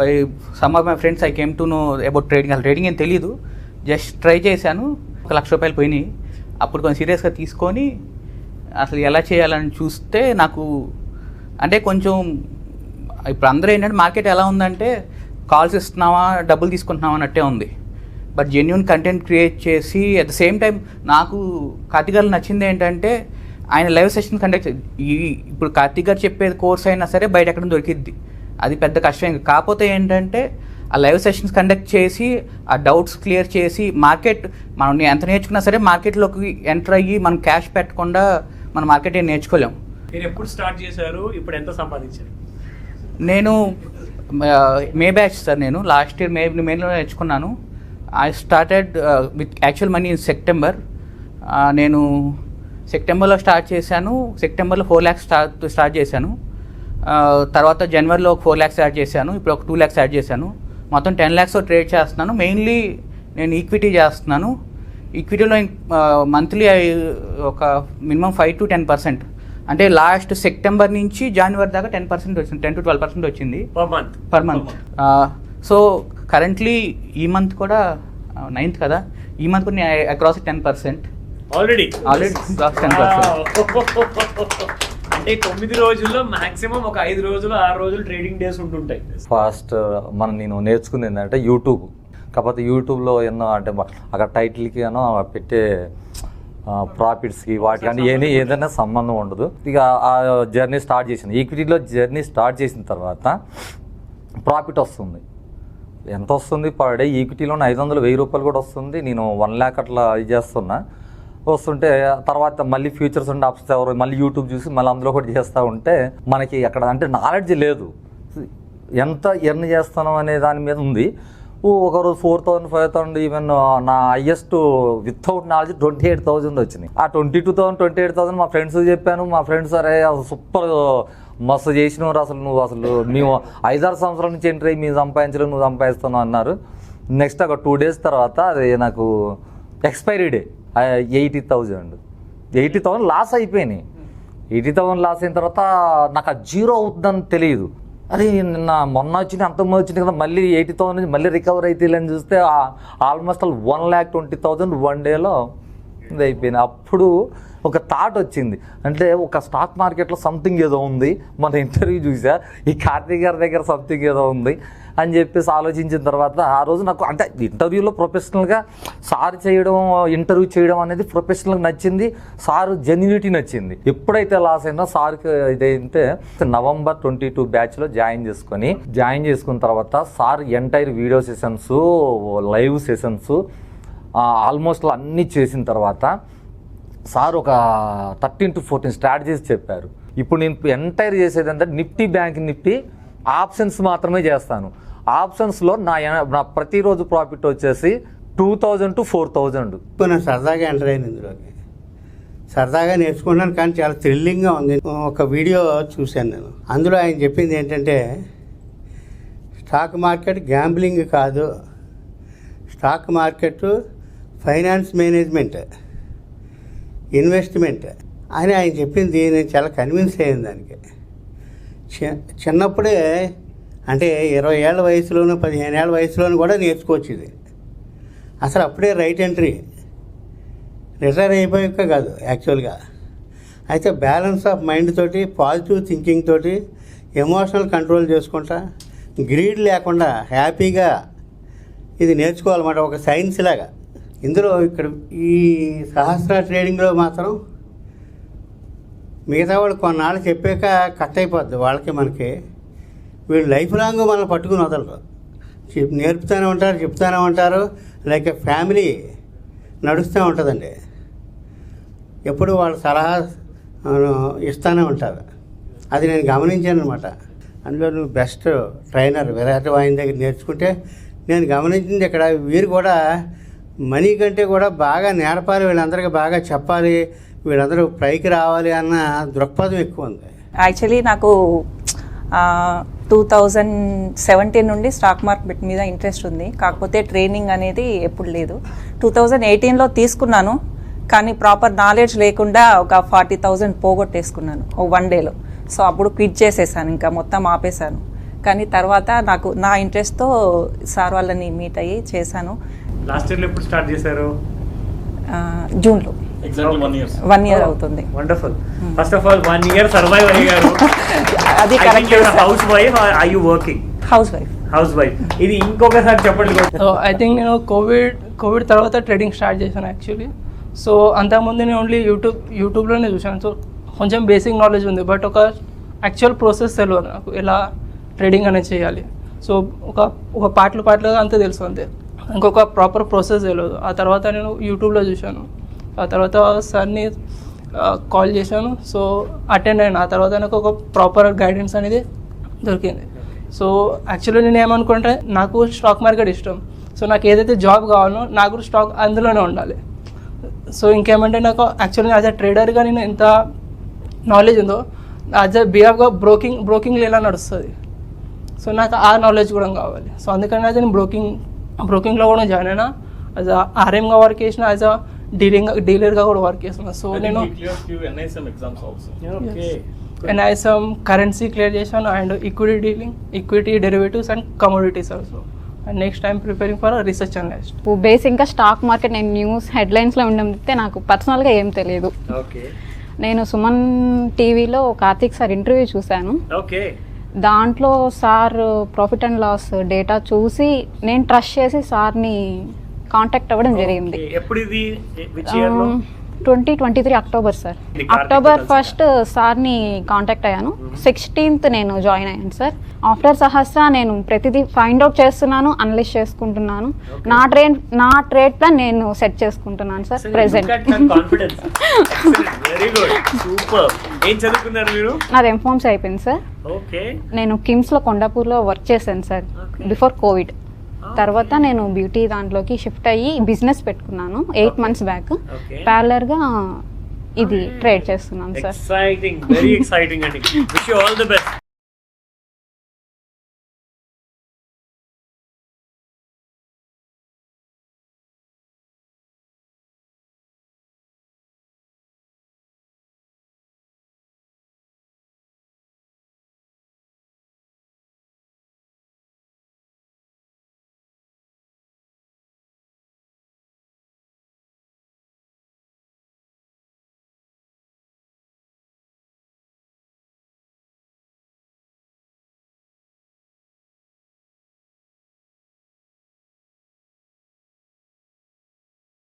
By some of my friends I came to know about trading. అసలు trading ఏం తెలీదు, just try చేశాను. ₹1,00,000 పోయినాయి. అప్పుడు కొంచెం సీరియస్గా తీసుకొని అసలు ఎలా చేయాలని చూస్తే నాకు అంటే కొంచెం ఇప్పుడు అందరూ ఏంటంటే మార్కెట్ ఎలా ఉందంటే కాల్స్ ఇస్తున్నావా డబ్బులు తీసుకుంటున్నావా అన్నట్టే ఉంది. బట్ జెన్యూన్ కంటెంట్ క్రియేట్ చేసి అట్ ద సేమ్ టైం నాకు కార్తిక్ గారు నచ్చింది ఏంటంటే ఆయన లైవ్ సెషన్ కండక్ట్ ఇప్పుడు కార్తిక్ గారు చెప్పేది కోర్స్ అయినా సరే బయట ఎక్కడ దొరికిద్ది, అది పెద్ద కష్టం. కాకపోతే ఏంటంటే ఆ లైవ్ సెషన్స్ కండక్ట్ చేసి ఆ డౌట్స్ క్లియర్ చేసి మార్కెట్ మనం ఎంత నేర్చుకున్నా సరే మార్కెట్లోకి ఎంటర్ అయ్యి మనం క్యాష్ పెట్టకుండా మన మార్కెట్ ఏం నేర్చుకోలేము. మీరు ఎప్పుడు స్టార్ట్ చేశారు, ఇప్పుడు ఎంత సంపాదించారు? నేను మే బ్యాచ్ సార్. నేను లాస్ట్ ఇయర్ మేలో నేర్చుకున్నాను. I started with actual money in September. నేను సెప్టెంబర్లో స్టార్ట్ చేశాను. సెప్టెంబర్లో 4 lakhs స్టార్ట్ చేశాను. తర్వాత జనవరిలో ఒక 4 lakhs యాడ్ చేశాను. ఇప్పుడు ఒక 2 lakhs యాడ్ చేశాను. మొత్తం 10 lakhs ట్రేడ్ చేస్తున్నాను. మెయిన్లీ నేను ఈక్విటీ చేస్తున్నాను. ఈక్విటీలో మంత్లీ ఒక మినిమం 5 to 10%, అంటే లాస్ట్ సెప్టెంబర్ నుంచి జనవరి దాకా 10% వచ్చింది, 10 to 12% వచ్చింది పర్ మంత్. సో కరెంట్లీ ఈ మంత్ కూడా 9th కదా, ఈ మంత్ కూడా నేను అక్రాస్ 10% ఆల్రెడీ క్రాస్ 10%. అంటే 9 రోజుల్లో మాక్సిమం ఒక 5 రోజులు 6 రోజులు ట్రేడింగ్ డేస్ ఉంటుంటాయి. ఫస్ట్ నేను నేర్చుకుంది ఏంటంటే యూట్యూబ్. కాకపోతే యూట్యూబ్లో ఎన్నో అంటే అక్కడ టైటిల్కి ఏమో పెట్టే ప్రాఫిట్స్కి వాటికి అంటే ఏదైనా సంబంధం ఉండదు. ఇక ఆ జర్నీ స్టార్ట్ చేసింది. ఈక్విటీలో జర్నీ స్టార్ట్ చేసిన తర్వాత ప్రాఫిట్ వస్తుంది. ఎంత వస్తుంది పర్ డే? ఈక్విటీలో 500,000 కూడా వస్తుంది. నేను 1 lakh అట్లా ఇది చేస్తున్నా. వస్తుంటే తర్వాత మళ్ళీ ఫ్యూచర్స్ ఉండే ఆప్షన్స్ ఎవరు మళ్ళీ యూట్యూబ్ చూసి మళ్ళీ అందులో కూడా చేస్తూ ఉంటే మనకి అక్కడ అంటే నాలెడ్జ్ లేదు, ఎంత ఎర్న్ చేస్తాను అనే దాని మీద ఉంది. ఒకరోజు 4,000 5,000 ఈవెన్ నా హైయెస్ట్ వితౌట్ నాలెడ్జ్ 28,000 వచ్చినాయి. ఆ 22,000 28,000 మా ఫ్రెండ్స్ చెప్పాను. మా ఫ్రెండ్స్ అరే సూపర్ మస్తు చేసినవారు, అసలు మేము 5-6 సంవత్సరాల నుంచి ఎంటర్ అయ్యి మేము సంపాదించలేదు, నువ్వు సంపాదిస్తున్నావు అన్నారు. నెక్స్ట్ ఒక 2 days తర్వాత అది నాకు ఎక్స్పైరీ డే 80,000 లాస్ అయిపోయినాయి. 80,000 లాస్ అయిన తర్వాత నాకు ఆ జీరో అవుతుందని తెలియదు. అరే మొన్న వచ్చినాయి అంతమంది వచ్చినాయి కదా, మళ్ళీ 80,000 నుంచి మళ్ళీ రికవర్ అయితే అని చూస్తే ఆల్మోస్ట్ 1,20,000 1 డేలో ఇది అయిపోయింది. అప్పుడు ఒక థాట్ వచ్చింది, అంటే ఒక స్టాక్ మార్కెట్లో సంథింగ్ ఏదో ఉంది, మన ఇంటర్వ్యూ చూసా ఈ కార్తీక్ గారి దగ్గర సంథింగ్ ఏదో ఉంది అని చెప్పేసి ఆలోచించిన తర్వాత ఆ రోజు నాకు అంటే ఇంటర్వ్యూలో ప్రొఫెషనల్గా సార్ చేయడం, ఇంటర్వ్యూ చేయడం అనేది ప్రొఫెషనల్గా నచ్చింది. సార్ జెన్యూనిటీ నచ్చింది. ఎప్పుడైతే లాస్ అయినా సార్కి ఇదైతే November 22 బ్యాచ్లో జాయిన్ చేసుకున్న తర్వాత sir entire video sessions, live sessions almost అన్నీ చేసిన తర్వాత సార్ ఒక 13 to 14 స్ట్రాటజీస్ చెప్పారు. ఇప్పుడు నేను ఎంటైర్ చేసేది అంటే బ్యాంక్ నిఫ్టీ ఆప్షన్స్ మాత్రమే చేస్తాను. ఆప్షన్స్లో నా ప్రతిరోజు ప్రాఫిట్ వచ్చేసి 2,000 to 4,000. నేను సరదాగా ఎంటర్ అయింది, ఇందులోకి సరదాగా నేర్చుకున్నాను. కానీ చాలా థ్రిల్లింగ్గా ఉంది. ఒక వీడియో చూశాను నేను, అందులో ఆయన చెప్పింది ఏంటంటే స్టాక్ మార్కెట్ గ్యాంబ్లింగ్ కాదు, stock market finance management, investment అని ఆయన చెప్పింది. నేను చాలా కన్విన్స్ అయ్యింది దానికి. చిన్నప్పుడే అంటే 20 ఏళ్ల వయసులోనూ 15 ఏళ్ల వయసులోనూ కూడా నేర్చుకోవచ్చు ఇది. అసలు అప్పుడే రైట్ ఎంట్రీ, రిటైర్ అయిపోయాక కాదు యాక్చువల్గా. అయితే బ్యాలెన్స్ ఆఫ్ మైండ్ తోటి, పాజిటివ్ థింకింగ్ తోటి, ఎమోషనల్ కంట్రోల్ చేసుకుంటా, గ్రీడ్ లేకుండా హ్యాపీగా ఇది నేర్చుకోవాలన్నమాట, ఒక సైన్స్ లాగా. ఇందులో ఇక్కడ ఈ సహస్ర ట్రేడింగ్లో మాత్రం మిగతా వాళ్ళు కొన్నాళ్ళు చెప్పాక కట్ అయిపోద్ది వాళ్ళకి మనకి. వీళ్ళు లైఫ్ లాంగ్ మనల్ని పట్టుకుని వదలరు, నేర్పుతూనే ఉంటారు, చెప్తూనే ఉంటారు. లైక్ ఫ్యామిలీ నడుస్తూ ఉంటుందండి. ఎప్పుడు వాళ్ళ సలహా ఇస్తూనే ఉంటారు. అది నేను గమనించాను అనమాట. అందులో నువ్వు బెస్ట్ ట్రైనర్ విరాట్ వాయిన్ దగ్గర నేర్చుకుంటే నేను గమనించింది ఇక్కడ వీరు కూడా మనీ కంటే కూడా బాగా నేర్పాలి, వీళ్ళందరికీ బాగా చెప్పాలి, వీళ్ళందరూ పైకి రావాలి అన్న దృక్పథం ఎక్కువ ఉంది. యాక్చువల్లీ నాకు 2017 నుండి స్టాక్ మార్కెట్ మీద ఇంట్రెస్ట్ ఉంది. కాకపోతే ట్రైనింగ్ అనేది ఎప్పుడు లేదు. 2018లో తీసుకున్నాను, కానీ ప్రాపర్ నాలెడ్జ్ లేకుండా ఒక 40,000 పోగొట్టేసుకున్నాను ఒక 1 డేలో. సో అప్పుడు క్విట్ చేసేసాను, ఇంకా మొత్తం ఆపేశాను. కానీ తర్వాత నాకు నా ఇంట్రెస్ట్తో సార్ వాళ్ళని మీట్ అయ్యి చేశాను. లాస్ట్ ఇయర్ ఎప్పుడు స్టార్ట్ చేశారు? జూన్లో. Exactly 1 year. 1 year అవుతుంది. Wonderful. First of all 1 year survive అయ్యారు. అది correct. House wife or you working? House wife. ఇది ఇంకొకసారి చెప్పండి. సో ఐ థింక్ నేను కోవిడ్ తర్వాత ట్రేడింగ్ స్టార్ట్ చేశాను యాక్చువల్లీ. సో అంతకుముందు నేను ఓన్లీ యూట్యూబ్లోనే చూశాను. సో కొంచెం బేసిక్ నాలెడ్జ్ ఉంది, బట్ ఒక యాక్చువల్ ప్రాసెస్ తెలియదు నాకు, ఎలా ట్రేడింగ్ అనేది చేయాలి. సో ఒక పాటలుగా అంతే తెలుసు, అంతే. ఇంకొక ప్రాపర్ ప్రాసెస్ తెలియదు. ఆ తర్వాత నేను యూట్యూబ్లో చూశాను. ఆ తర్వాత సార్ని కాల్ చేశాను. సో అటెండ్ అయినా. ఆ తర్వాత నాకు ఒక ప్రాపర్ గైడెన్స్ అనేది దొరికింది. సో యాక్చువల్లీ నేను ఏమనుకుంటే, నాకు స్టాక్ మార్కెట్ ఇష్టం. సో నాకు ఏదైతే జాబ్ కావాలో నాకు కూడా స్టాక్ అందులోనే ఉండాలి. సో ఇంకేమంటే నాకు యాక్చువల్లీ యాజ్ అ ట్రేడర్గా నేను ఎంత నాలెడ్జ్ ఉందో, యాజ్ అ బిహాఫ్గా బ్రోకింగ్లో ఎలా నడుస్తుంది. సో నాకు ఆ నాలెడ్జ్ కూడా కావాలి. సో అందుకని అయితే నేను బ్రోకింగ్లో కూడా జాయిన్ అయినా. యాజ్ అ ఆర్ఎంగా వర్క్ చేసిన, యాజ్ అ డీలర్గా కూడా వర్క్ చేస్తున్నా. సో నేను NISM exams also. NISM currency clear చేశాను, and equity derivatives and commodities also. And next time preparing for research analyst. బేసిక్గా స్టాక్ మార్కెట్ నేను న్యూస్ హెడ్లైన్స్లో ఉండడం నాకు పర్సనల్గా ఏం తెలియదు. నేను సుమన్ టీవీలో కార్తీక్ సార్ ఇంటర్వ్యూ చూశాను. దాంట్లో sir profit and loss data చూసి నేను ట్రస్ట్ చేసి సార్ని కాంటాక్ట్ అవ్వడం జరిగింది. 2023 అక్టోబర్ సార్. అక్టోబర్ 1 సార్ని కాంటాక్ట్ అయ్యాను. 16th నేను జాయిన్ అయ్యాను సార్. ఆఫ్టర్ సహస్ర నేను ప్రతిదీ ఫైండ్ అవుట్ చేస్తున్నాను, అనలైజ్ చేసుకుంటున్నాను. నా ట్రేడ్ ప్లాన్ నేను సెట్ చేసుకుంటున్నాను సార్ ప్రెసెంట్. నాది ఎంఫార్మ్స్ అయిపోయింది సార్. నేను కిమ్స్లో కొండాపూర్లో వర్క్ చేశాను సార్ బిఫోర్ కోవిడ్. తర్వాత నేను బ్యూటీ దాంట్లోకి షిఫ్ట్ అయ్యి బిజినెస్ పెట్టుకున్నాను 8 months బ్యాక్. ప్యారలర్గా ఇది ట్రేడ్ చేస్తున్నాను సార్. ఎక్సైటింగ్, వెరీ ఎక్సైటింగ్ అండి. Wish you all the best.